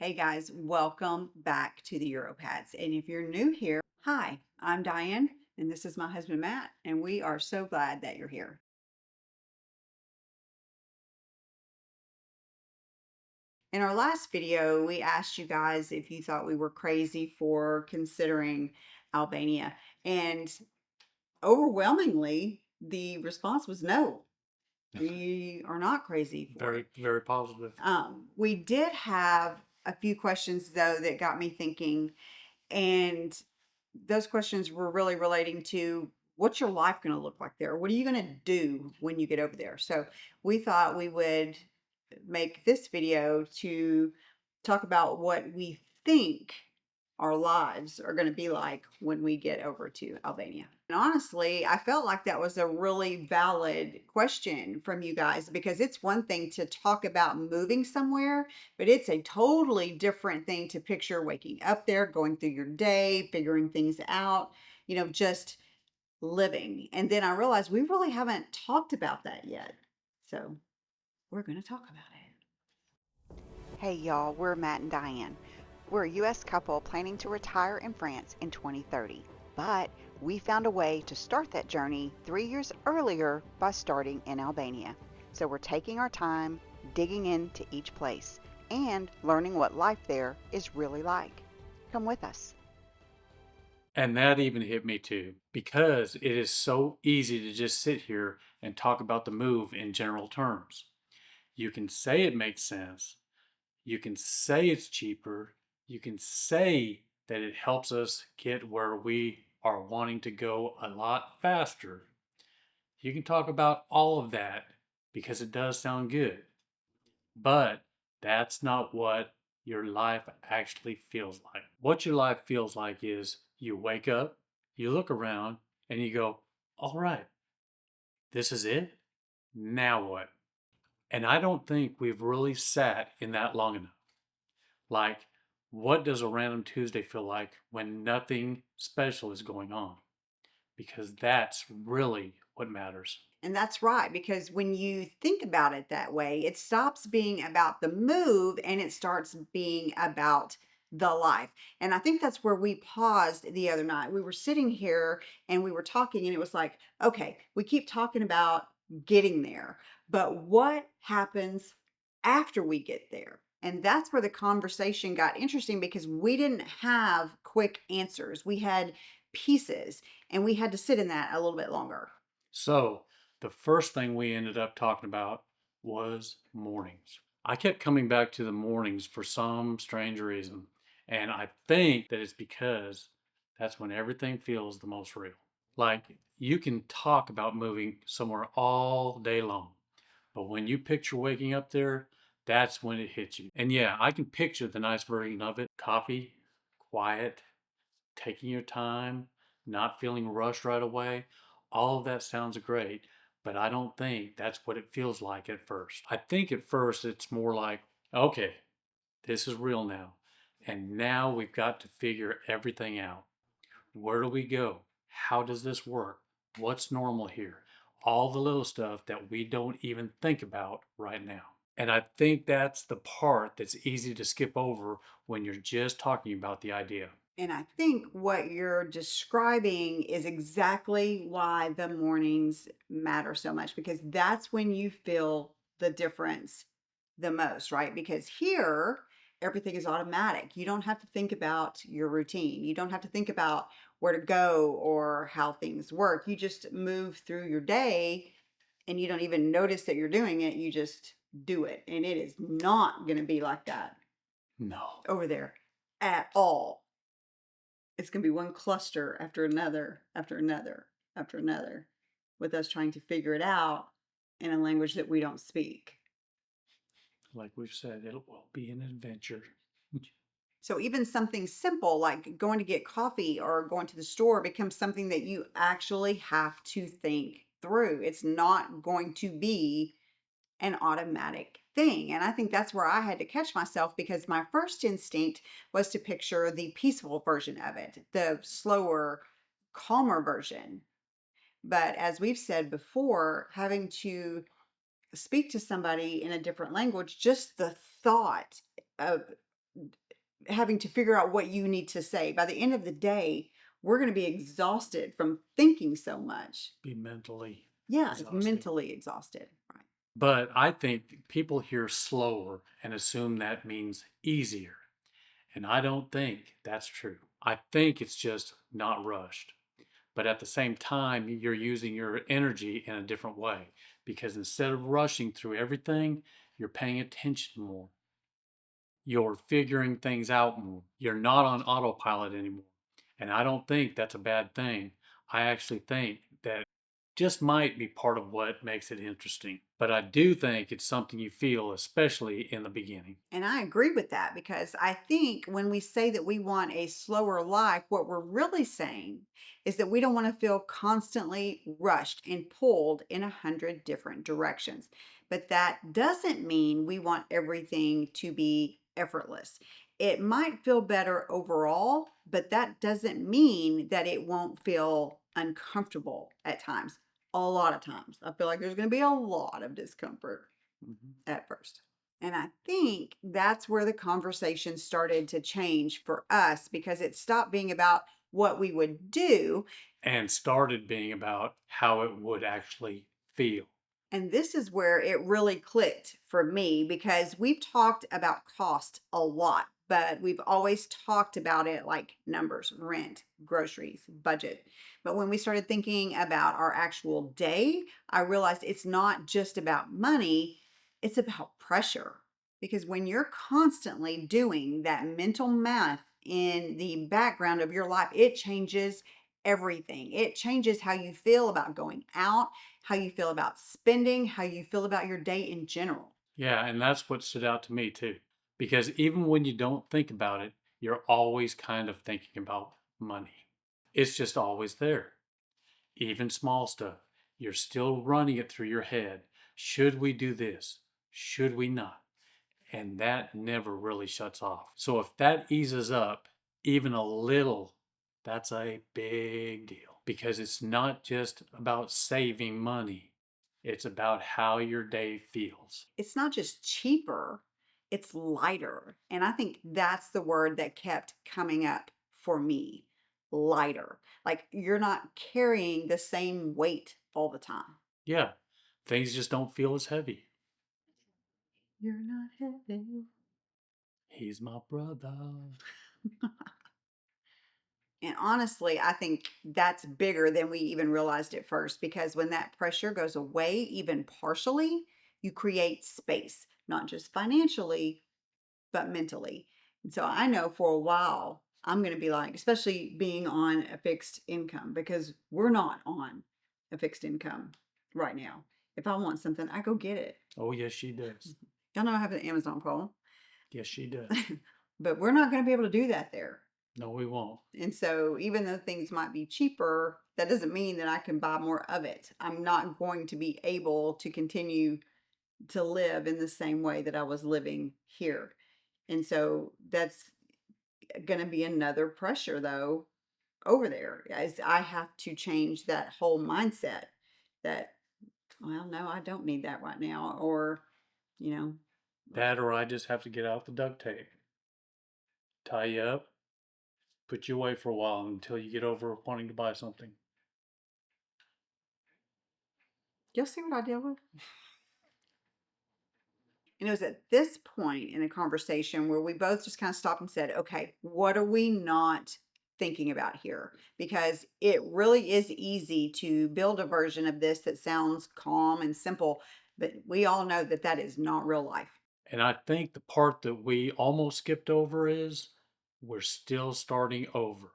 Hey guys, welcome back to the Europats. And if you're new here, hi, I'm Diane, and this is my husband Matt, and we are so glad that you're here. In our last video, we asked you guys if you thought we were crazy for considering Albania, and overwhelmingly, the response was no. We are not crazy for Very, it. very positive. We did have a few questions though that got me thinking. And those questions were really relating to what's your life going to look like there? What are you going to do when you get over there? So we thought we would make this video to talk about what we think our lives are going to be like when we get over to Albania. And honestly, I felt like that was a really valid question from you guys because it's one thing to talk about moving somewhere, but it's a totally different thing to picture waking up there, going through your day, figuring things out, just living. And then I realized we really haven't talked about that yet. So we're going to talk about it. Hey y'all, we're Matt and Diane. We're a U.S. couple planning to retire in France in 2030. But we found a way to start that journey 3 years earlier by starting in Albania. So we're taking our time, digging into each place, and learning what life there is really like. Come with us. And that even hit me too, because it is so easy to just sit here and talk about the move in general terms. You can say it makes sense, you can say it's cheaper, you can say that it helps us get where we are wanting to go a lot faster. You can talk about all of that because it does sound good. But that's not what your life actually feels like. What your life feels like is you wake up, you look around, and you go, all right, this is it. Now what? And I don't think we've really sat in that long enough. Like, what does a random Tuesday feel like when nothing special is going on? Because that's really what matters. And that's right, because when you think about it that way, it stops being about the move and it starts being about the life. And I think that's where we paused the other night. We were sitting here and we were talking, and it was like, okay, we keep talking about getting there, but what happens after we get there? And that's where the conversation got interesting because we didn't have quick answers. We had pieces, and we had to sit in that a little bit longer. So, the first thing we ended up talking about was mornings. I kept coming back to the mornings for some strange reason, and I think that it's because that's when everything feels the most real. Like, you can talk about moving somewhere all day long, but when you picture waking up there, that's when it hits you. And yeah, I can picture the nice version of it: coffee, quiet, taking your time, not feeling rushed right away. All of that sounds great, but I don't think that's what it feels like at first. I think at first it's more like, okay, this is real now. And now we've got to figure everything out. Where do we go? How does this work? What's normal here? All the little stuff that we don't even think about right now. And I think that's the part that's easy to skip over when you're just talking about the idea. And I think what you're describing is exactly why the mornings matter so much, because that's when you feel the difference the most, right? Because here, everything is automatic. You don't have to think about your routine. You don't have to think about where to go or how things work. You just move through your day and you don't even notice that you're doing it. You just do it. And it is not going to be like that No. over there at all. It's going to be one cluster after another, after another, after another, with us trying to figure it out in a language that we don't speak. Like we've said, it will be an adventure. So even something simple like going to get coffee or going to the store becomes something that you actually have to think through. It's not going to be an automatic thing. And I think that's where I had to catch myself because my first instinct was to picture the peaceful version of it, the slower, calmer version. But as we've said before, having to speak to somebody in a different language, just the thought of having to figure out what you need to say. By the end of the day, we're going to be exhausted from thinking so much. Be mentally Yeah, it's exhausting. mentally exhausted. Right. But I think people hear slower and assume that means easier. And I don't think that's true. I think it's just not rushed. But at the same time, you're using your energy in a different way because instead of rushing through everything, you're paying attention more. You're figuring things out more. You're not on autopilot anymore. And I don't think that's a bad thing. I actually think that just might be part of what makes it interesting. But I do think it's something you feel, especially in the beginning. And I agree with that because I think when we say that we want a slower life, what we're really saying is that we don't want to feel constantly rushed and pulled in 100 different directions. But that doesn't mean we want everything to be effortless. It might feel better overall, but that doesn't mean that it won't feel uncomfortable at times. A lot of times. I feel like there's going to be a lot of discomfort Mhm. at first. And I think that's where the conversation started to change for us because it stopped being about what we would do. And started being about how it would actually feel. And this is where it really clicked for me because we've talked about cost a lot, but we've always talked about it like numbers, rent, groceries, budget. But when we started thinking about our actual day, I realized it's not just about money, it's about pressure. Because when you're constantly doing that mental math in the background of your life, it changes everything. It changes how you feel about going out, how you feel about spending, how you feel about your day in general. Yeah, and that's what stood out to me too. Because even when you don't think about it, you're always kind of thinking about money. It's just always there. Even small stuff. You're still running it through your head. Should we do this? Should we not? And that never really shuts off. So if that eases up even a little, that's a big deal because it's not just about saving money, it's about how your day feels. It's not just cheaper, it's lighter. And I think that's the word that kept coming up for me, lighter. Like you're not carrying the same weight all the time. Yeah, things just don't feel as heavy. You're not heavy. He's my brother. And honestly, I think that's bigger than we even realized at first because when that pressure goes away, even partially, you create space, not just financially, but mentally. And so I know for a while, I'm going to be like, especially being on a fixed income, because we're not on a fixed income right now. If I want something, I go get it. Oh, yes, she does. Y'all know I have an Amazon phone, Yes, she does. but we're not going to be able to do that there. No, we won't. And so, even though things might be cheaper, that doesn't mean that I can buy more of it. I'm not going to be able to continue to live in the same way that I was living here. And so, that's going to be another pressure, though, over there, as I have to change that whole mindset that, well, no, I don't need that right now. Or, you know, That or I just have to get out the duct tape, tie you up, put you away for a while until you get over wanting to buy something. you'll see what I deal with. And it was at this point in the conversation where we both just kind of stopped and said, okay, what are we not thinking about here? Because it really is easy to build a version of this that sounds calm and simple, but we all know that that is not real life. And I think the part that we almost skipped over is we're still starting over.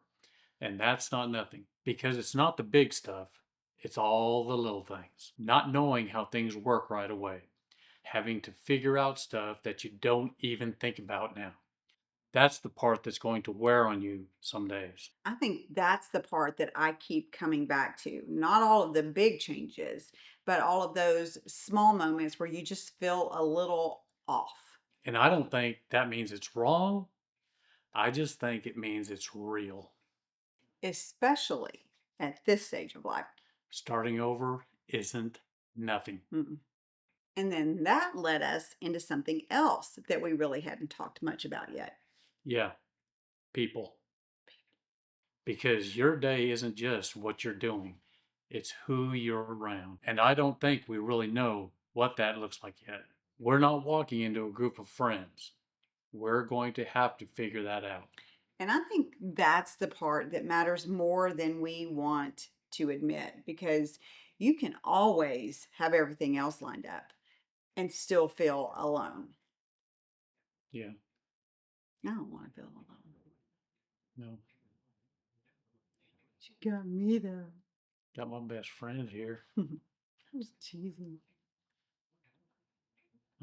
And that's not nothing because it's not the big stuff, it's all the little things. Not knowing how things work right away, having to figure out stuff that you don't even think about now. That's the part that's going to wear on you some days. I think that's the part that I keep coming back to. Not all of the big changes, but all of those small moments where you just feel a little off, And I don't think that means it's wrong. I just think it means it's real. especially at this stage of life. Starting over isn't nothing. Mm-mm. And then that led us into something else that we really hadn't talked much about yet. Yeah, people. Because your day isn't just what you're doing, it's who you're around. And I don't think we really know what that looks like yet. We're not walking into a group of friends. We're going to have to figure that out. And I think that's the part that matters more than we want to admit because you can always have everything else lined up and still feel alone. Yeah, I don't want to feel alone. no. You got me though. Got my best friend here. That was cheesy.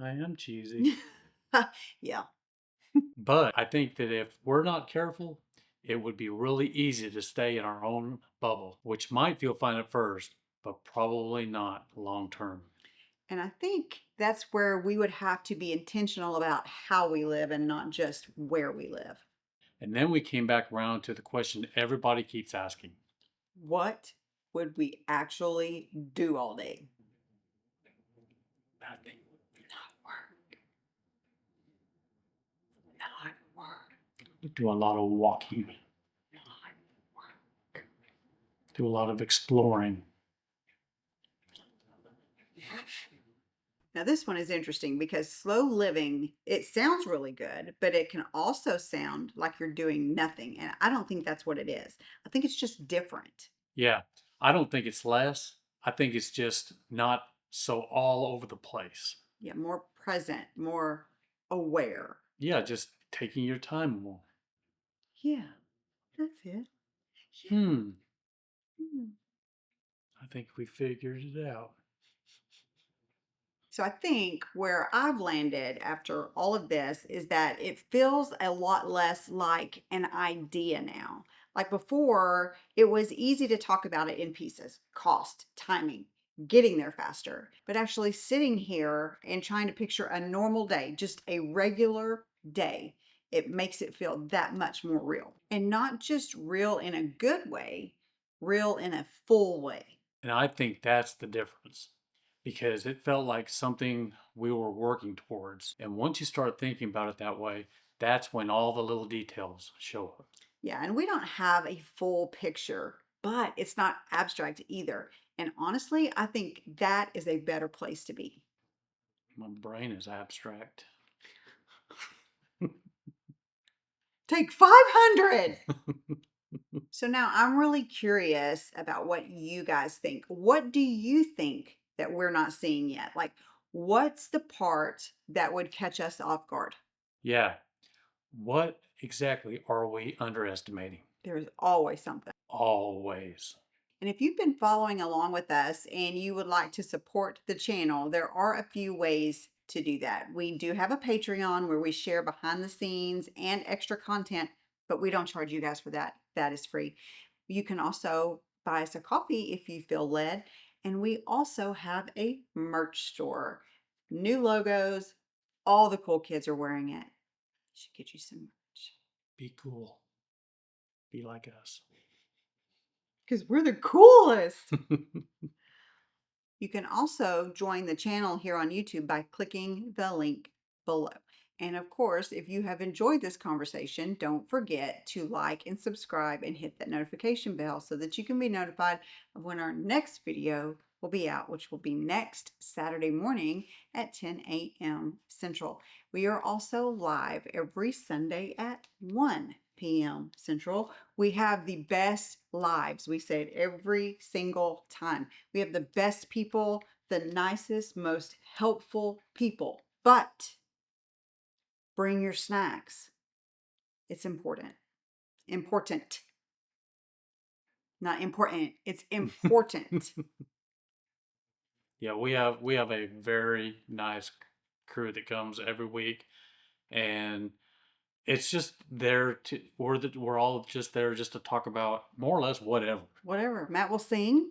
I am cheesy. Yeah. But I think that if we're not careful, it would be really easy to stay in our own bubble, which might feel fine at first, but probably not long term. And I think that's where we would have to be intentional about how we live and not just where we live. And then we came back around to the question everybody keeps asking. What would we actually do all day? Nothing. Not work. Not work. We do a lot of walking, Not work. do a lot of exploring. Now, this one is interesting because slow living, it sounds really good, but it can also sound like you're doing nothing. And I don't think that's what it is. I think it's just different. Yeah, I don't think it's less. I think it's just not so all over the place. Yeah, more present, more aware. Yeah, just taking your time more. Yeah, that's it. Yeah. Hmm, Hmm. I think we figured it out. So I think where I've landed after all of this is that it feels a lot less like an idea now. Like before, it was easy to talk about it in pieces, cost, timing, getting there faster. But actually sitting here and trying to picture a normal day, just a regular day, it makes it feel that much more real. And not just real in a good way, real in a full way. And I think that's the difference because it felt like something we were working towards. And once you start thinking about it that way, that's when all the little details show up. Yeah, and we don't have a full picture, but it's not abstract either. And honestly, I think that is a better place to be. My brain is abstract. Take 500. So now I'm really curious about what you guys think. What do you think that we're not seeing yet? Like, what's the part that would catch us off guard? Yeah. What exactly are we underestimating? There's always something. Always. And if you've been following along with us and you would like to support the channel, there are a few ways to do that. We do have a Patreon where we share behind the scenes and extra content, but we don't charge you guys for that. That is free. You can also buy us a coffee if you feel led. And we also have a merch store. New logos. All the cool kids are wearing it. Should get you some merch. Be cool. Be like us. Because we're the coolest. You can also join the channel here on YouTube by clicking the link below. And of course, if you have enjoyed this conversation, don't forget to like and subscribe and hit that notification bell so that you can be notified of when our next video will be out, which will be next Saturday morning at 10 a.m. Central. We are also live every Sunday at 1 p.m. Central. We have the best lives. We say it every single time. We have the best people, the nicest, most helpful people. But bring your snacks. It's important. Important. Not important. It's important. Yeah, we have a very nice crew that comes every week, and it's just there to we're all just there just to talk about more or less whatever. Whatever. Matt will sing.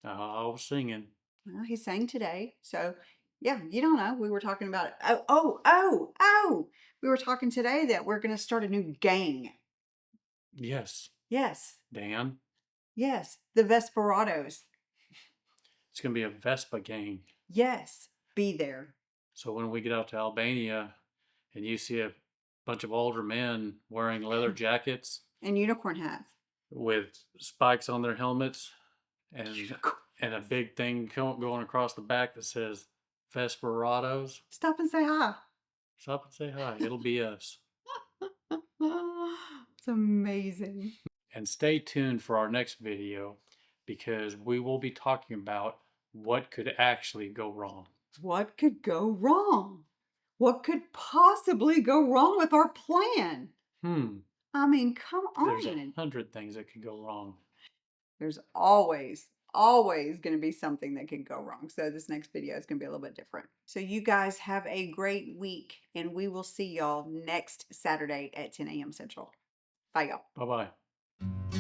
I was singing. Well, he sang today. So, yeah, you don't know. We were talking about it. Oh. We were talking today that we're going to start a new gang. Yes, Yes. Dan. Yes. The Vesperados. It's gonna be a Vespa gang. Yes. Be there. So when we get out to Albania, and you see a bunch of older men wearing leather jackets And unicorn hats. with spikes on their helmets and a big thing going across the back that says Vesperados. Stop and say hi. Stop and say hi. It'll be us. It's amazing. And stay tuned for our next video because we will be talking about what could actually go wrong. What could go wrong? What could possibly go wrong with our plan? I mean, come There's on. 100 things that could go wrong. There's always going to be something that could go wrong. So this next video is going to be a little bit different. So you guys have a great week, and we will see y'all next Saturday at 10 a.m. Central. Bye, y'all. Bye-bye.